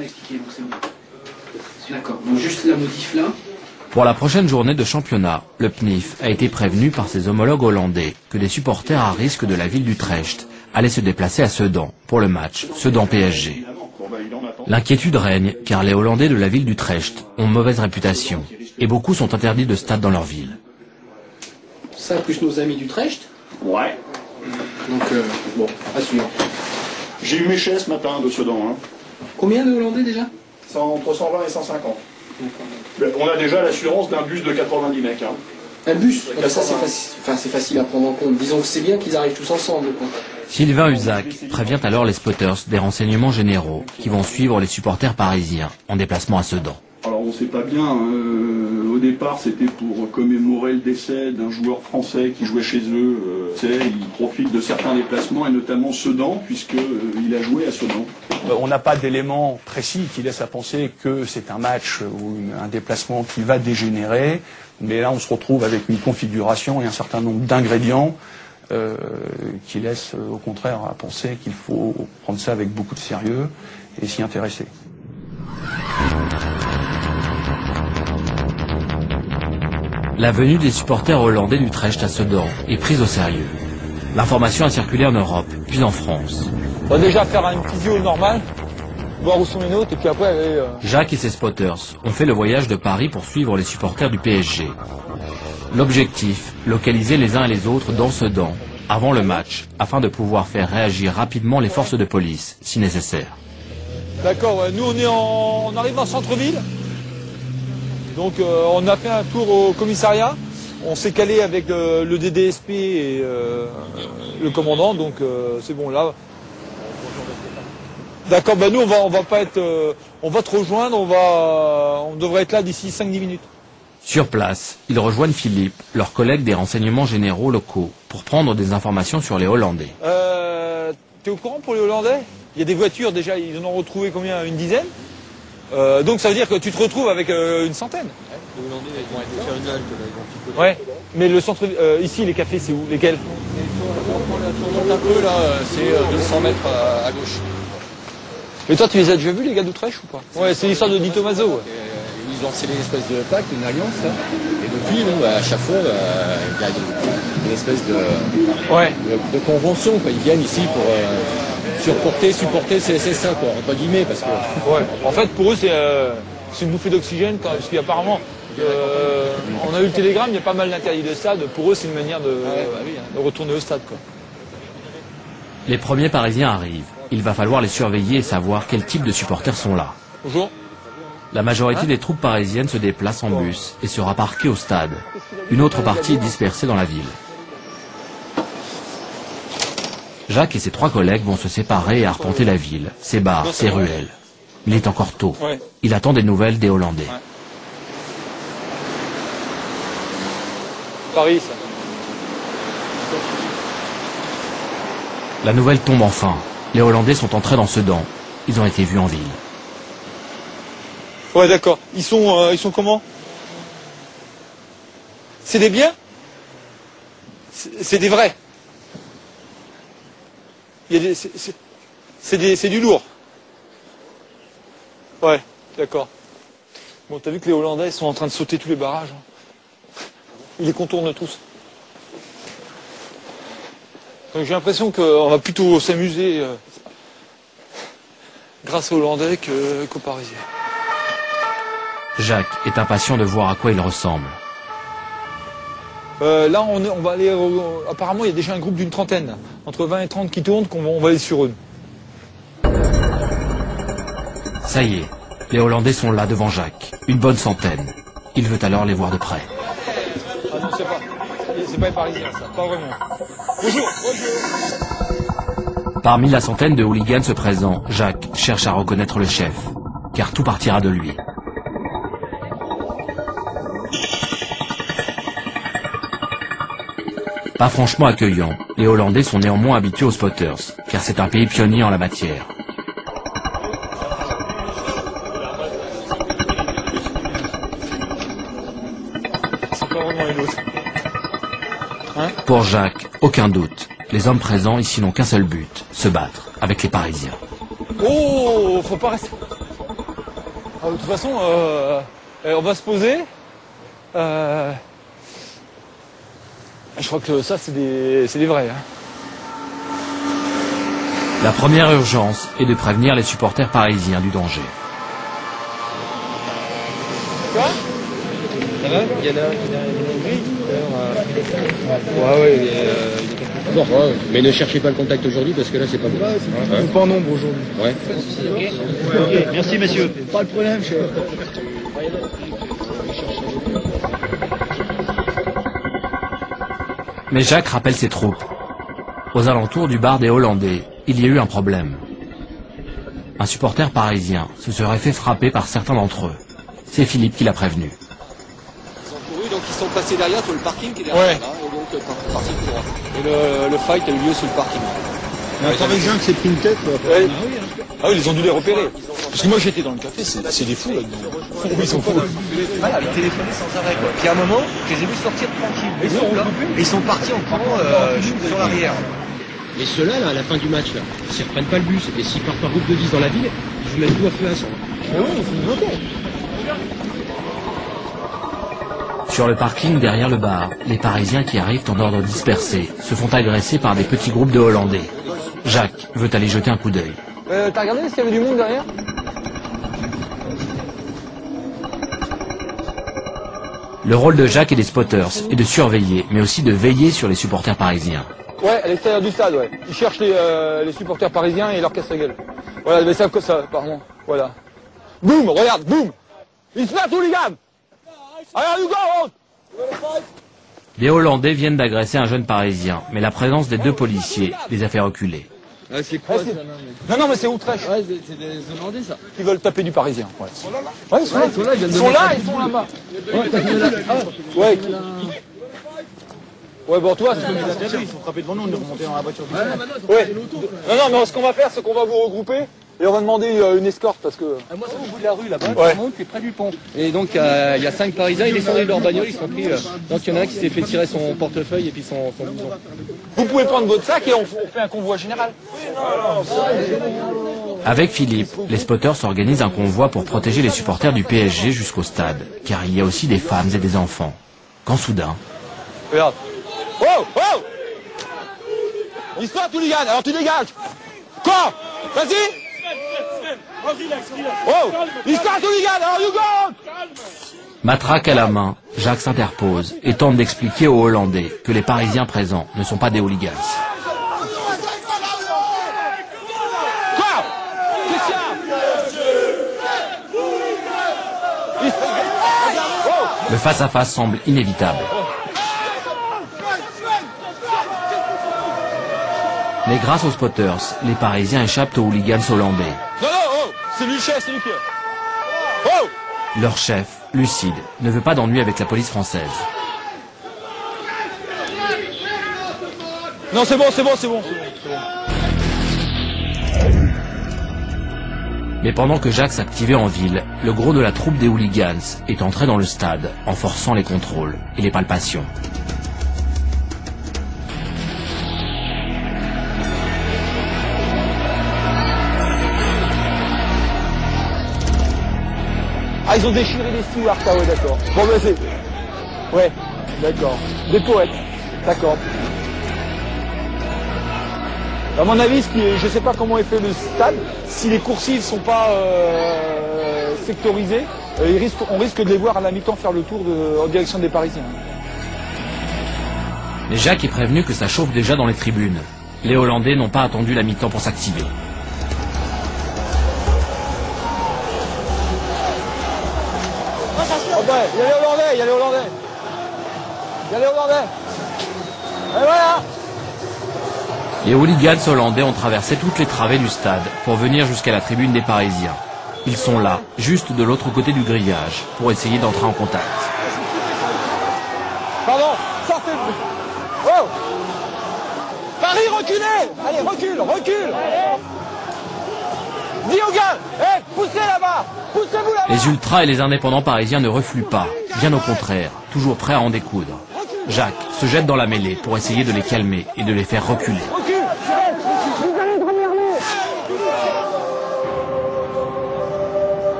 Expliquer, donc c'est bon. D'accord, donc juste la modif là. Pour la prochaine journée de championnat, le PNIF a été prévenu par ses homologues hollandais que des supporters à risque de la ville d'Utrecht allaient se déplacer à Sedan pour le match Sedan-PSG. L'inquiétude règne car les Hollandais de la ville d'Utrecht ont mauvaise réputation et beaucoup sont interdits de stade dans leur ville. Ça plus nos amis d'Utrecht. Ouais. Donc bon, à suivre. J'ai eu mes chaises ce matin de Sedan. Hein. Combien de Hollandais déjà? Entre 120 et 150. On a déjà l'assurance d'un bus de 90 mecs. Hein. Un bus. Ça c'est facile à prendre en compte. Disons que c'est bien qu'ils arrivent tous ensemble. Quoi. Sylvain Huzac prévient alors les spotters des renseignements généraux qui vont suivre les supporters parisiens en déplacement à Sedan. Alors on ne sait pas bien, au départ c'était pour commémorer le décès d'un joueur français qui jouait chez eux. Ils profitent de certains déplacements et notamment Sedan puisqu'il a joué à Sedan. On n'a pas d'éléments précis qui laissent à penser que c'est un match ou un déplacement qui va dégénérer, mais là on se retrouve avec une configuration et un certain nombre d'ingrédients qui laissent au contraire à penser qu'il faut prendre ça avec beaucoup de sérieux et s'y intéresser. La venue des supporters hollandais d'Utrecht à Sedan est prise au sérieux. L'information a circulé en Europe, puis en France. On va déjà faire une physio normale, voir où sont les nôtres, et puis après aller... Jacques et ses spotters ont fait le voyage de Paris pour suivre les supporters du PSG. L'objectif, localiser les uns et les autres dans Sedan, avant le match, afin de pouvoir faire réagir rapidement les forces de police, si nécessaire. D'accord, ouais. Nous on arrive en centre-ville. Donc on a fait un tour au commissariat, on s'est calé avec le DDSP et le commandant, donc c'est bon là. D'accord, nous on va pas être, on va te rejoindre, on devrait être là d'ici 5-10 minutes. Sur place, ils rejoignent Philippe, leur collègue des renseignements généraux locaux, pour prendre des informations sur les Hollandais. T'es au courant pour les Hollandais? Il y a des voitures déjà, ils en ont retrouvé combien? Une dizaine? Donc ça veut dire que tu te retrouves avec une centaine. Les Hollandais ils vont aller faire une halte, là, ils vont picoler. Ouais, mais le centre, ici les cafés c'est où? Lesquels? On monte un peu là, c'est 200 mètres à gauche. Mais toi tu les as déjà vus les gars d'Utrecht ou pas? Ouais, c'est l'histoire de Di Tommaso. Ouais. Ils ont scellé une espèce de pacte, une alliance là. Et depuis, à chaque fois, il y a une espèce de convention. Quoi. Ils viennent ici pour supporter ces SA, quoi, entre guillemets. Parce que... Ouais. En fait pour eux c'est une bouffée d'oxygène parce qu'apparemment on a eu le télégramme, il y a pas mal d'interdits de stade. Pour eux c'est une manière de retourner au stade. Quoi. Les premiers Parisiens arrivent. Il va falloir les surveiller et savoir quel type de supporters sont là. Bonjour. La majorité des troupes parisiennes se déplacent en bus et sera parquée au stade. Une autre partie est dispersée dans la ville. Jacques et ses 3 collègues vont se séparer et arpenter la ville, ses bars, ses ruelles. Il est encore tôt. Il attend des nouvelles des Hollandais. Paris, ça. La nouvelle tombe enfin. Les Hollandais sont entrés dans Sedan. Ils ont été vus en ville. Ouais, d'accord. Ils sont comment? C'est des biens? C'est des vrais? C'est du lourd. Ouais, d'accord. Bon, t'as vu que les Hollandais sont en train de sauter tous les barrages. Ils les contournent tous. Donc j'ai l'impression qu'on va plutôt s'amuser grâce aux Hollandais qu'aux Parisiens. Jacques est impatient de voir à quoi il ressemble. Là, on va aller... apparemment, il y a déjà un groupe d'une trentaine. Entre 20 et 30 qui tournent, on va aller sur eux. Ça y est, les Hollandais sont là devant Jacques. Une bonne centaine. Il veut alors les voir de près. Ah non, c'est pas les Parisiens, ça. Pas vraiment. Bonjour. Parmi la centaine de hooligans présents, Jacques cherche à reconnaître le chef, car tout partira de lui. Pas franchement accueillants, les Hollandais sont néanmoins habitués aux spotters, car c'est un pays pionnier en la matière. C'est pas vraiment une autre. Hein? Pour Jacques, aucun doute. Les hommes présents ici n'ont qu'un seul but, se battre avec les Parisiens. Oh, faut pas rester... De toute façon, on va se poser. Je crois que ça, c'est des vrais. Hein. La première urgence est de prévenir les supporters parisiens du danger. Quoi? Ça va? Il y en a ouais, bon, ouais, mais ne cherchez pas le contact aujourd'hui parce que là c'est pas bon. C'est pas en nombre aujourd'hui. Ouais. Ok, merci messieurs. Pas de problème, chef. Mais Jacques rappelle ses troupes. Aux alentours du bar des Hollandais, il y a eu un problème. Un supporter parisien se serait fait frapper par certains d'entre eux. C'est Philippe qui l'a prévenu. Ils ont couru, donc ils sont passés derrière sur le parking qui est derrière. Ouais. Là, et donc parti tout droit. Et le fight a eu lieu sur le parking. Il y a un Parisien qui s'est pris une tête. Ouais. Ah oui, ils ont dû les repérer. Parce que moi j'étais dans le café, c'est des fous là-dedans. Ils sont fous. Voilà, ils téléphonaient sans arrêt quoi. Puis à un moment, je les ai vus sortir tranquilles. Ils sont partis en courant sur l'arrière. Mais ceux-là, là, à la fin du match, là, s'ils reprennent pas le bus et s'ils partent par groupe de 10 dans la ville, ils vous mettent tout à feu à sang. Sur le parking derrière le bar, les Parisiens qui arrivent en ordre dispersé se font agresser par des petits groupes de Hollandais. Jacques veut aller jeter un coup d'œil. T'as regardé s'il y avait du monde derrière? Le rôle de Jacques et des spotters est de surveiller, mais aussi de veiller sur les supporters parisiens. Ouais, à l'extérieur du stade, ouais. Ils cherchent les supporters parisiens et leur casse-la-gueule. Voilà, mais ça comme ça, pardon. Voilà. Boum, regarde, boum. Ils se battent tous les gars. Allez, you go! Les Hollandais viennent d'agresser un jeune Parisien, mais la présence des deux policiers les a fait reculer. Ah, c'est quoi ça? Non, mais c'est Utrecht. Ouais, c'est des Hollandais ça. Qui veulent taper du Parisien. Ouais, ils sont là. Ouais, ils sont là. Ils sont là. Ouais. Ouais, bon, toi, Ils sont frappés devant nous, on est remonté dans la voiture. ouais. Non, mais ce qu'on va faire, c'est qu'on va vous regrouper et on va demander une escorte parce que. Moi, c'est au bout de la rue là-bas, Ouais. c'est près du pont. Et donc, il y a 5 Parisiens, ils descendent de leur bagnole, ils sont pris. Donc, il y en a un qui s'est fait tirer son portefeuille et puis son blouson. Vous pouvez prendre votre sac et on fait un convoi général. Avec Philippe, les spotters s'organisent un convoi pour protéger les supporters du PSG jusqu'au stade, car il y a aussi des femmes et des enfants. Quand soudain, Regarde. Oh! Histoire, tu dégages. Alors tu dégages. Quoi? Vas-y. Oh! Histoire, tu dégages. Alors you go! matraque à la main, Jacques s'interpose et tente d'expliquer aux Hollandais que les Parisiens présents ne sont pas des hooligans. Quoi? Qu'est-ce qu'il y a? Le face-à-face semble inévitable. Mais grâce aux spotters, les Parisiens échappent aux hooligans hollandais. Non, oh! C'est lui le chef, c'est lui qui... Oh! Leur chef, lucide, ne veut pas d'ennui avec la police française. Non, c'est bon. Mais pendant que Jacques s'activait en ville, le gros de la troupe des hooligans est entré dans le stade en forçant les contrôles et les palpations. Ah, ils ont déchiré les stewards, ah ouais, d'accord. Bon, ben c'est... Ouais, d'accord. Des poètes, d'accord. À mon avis, je sais pas comment est fait le stade, si les coursives sont pas sectorisées, on risque de les voir à la mi-temps faire le tour en direction des Parisiens. Mais Jacques est prévenu que ça chauffe déjà dans les tribunes. Les Hollandais n'ont pas attendu la mi-temps pour s'activer. Oh ben, il y a les Hollandais. Et voilà. Les hooligans hollandais ont traversé toutes les travées du stade pour venir jusqu'à la tribune des Parisiens. Ils sont là, juste de l'autre côté du grillage, pour essayer d'entrer en contact. Pardon, sortez. Oh. Paris, reculez. Allez, recule. Dis aux gars, poussez là-bas. Poussez-vous là-bas. Les ultras et les indépendants parisiens ne refluent pas, bien au contraire, toujours prêts à en découdre. Jacques se jette dans la mêlée pour essayer de les calmer et de les faire reculer. Vous allez te remerder.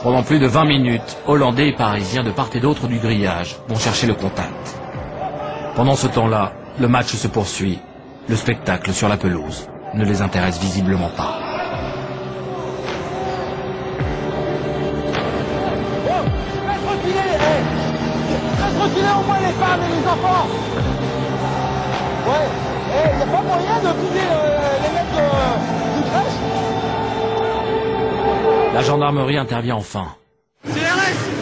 Pendant plus de 20 minutes, Hollandais et Parisiens de part et d'autre du grillage vont chercher le contact. Pendant ce temps-là, le match se poursuit. Le spectacle sur la pelouse ne les intéresse visiblement pas. Laisse reculer au moins les femmes et les enfants. Ouais, il n'y a pas moyen de viser les mecs du crèche. La gendarmerie intervient enfin. CRS, il y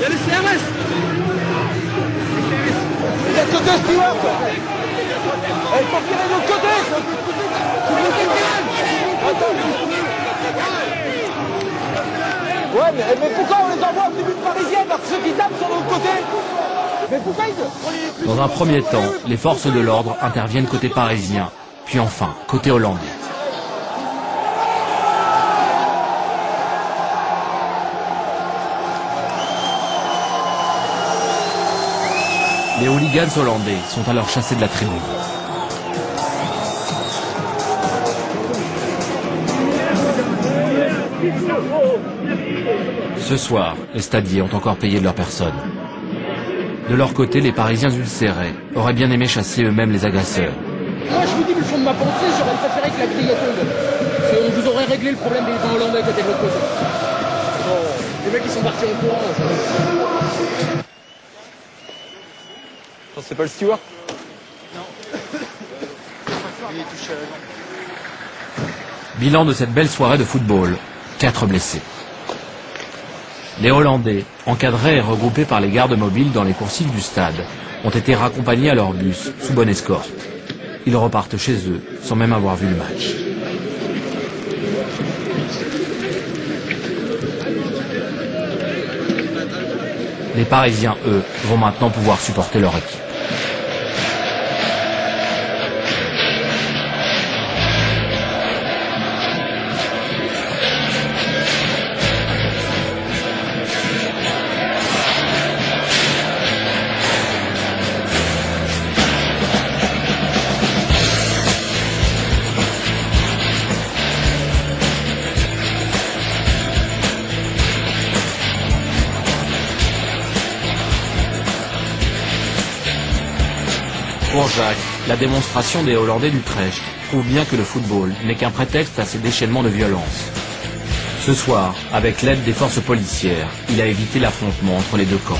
a les CRS. Il y a côté Stewart. Il faut tirer de l'autre côté. Ouais, mais pourquoi on les envoie au début de Parisienne alors que ceux qui tapent sont de l'autre côté? Mais pourquoi ils... Dans un premier temps, les forces de l'ordre interviennent côté parisien, puis enfin côté hollandais. Les hooligans hollandais sont alors chassés de la tribune. Ce soir, les stadiers ont encore payé de leur personne. De leur côté, les Parisiens ulcérés auraient bien aimé chasser eux-mêmes les agresseurs. Moi, je vous dis, le fond de ma pensée, j'aurais préféré que la grille tombe. On vous aurait réglé le problème des gens hollandais qui étaient de l'autre côté. Bon, les mecs, ils sont partis en courant. C'est pas le steward? Bilan de cette belle soirée de football, 4 blessés. Les Hollandais, encadrés et regroupés par les gardes mobiles dans les coursives du stade, ont été raccompagnés à leur bus sous bonne escorte. Ils repartent chez eux sans même avoir vu le match. Les Parisiens, eux, vont maintenant pouvoir supporter leur équipe. Pour Jacques, la démonstration des Hollandais d'Utrecht prouve bien que le football n'est qu'un prétexte à ces déchaînements de violence. Ce soir, avec l'aide des forces policières, il a évité l'affrontement entre les deux camps.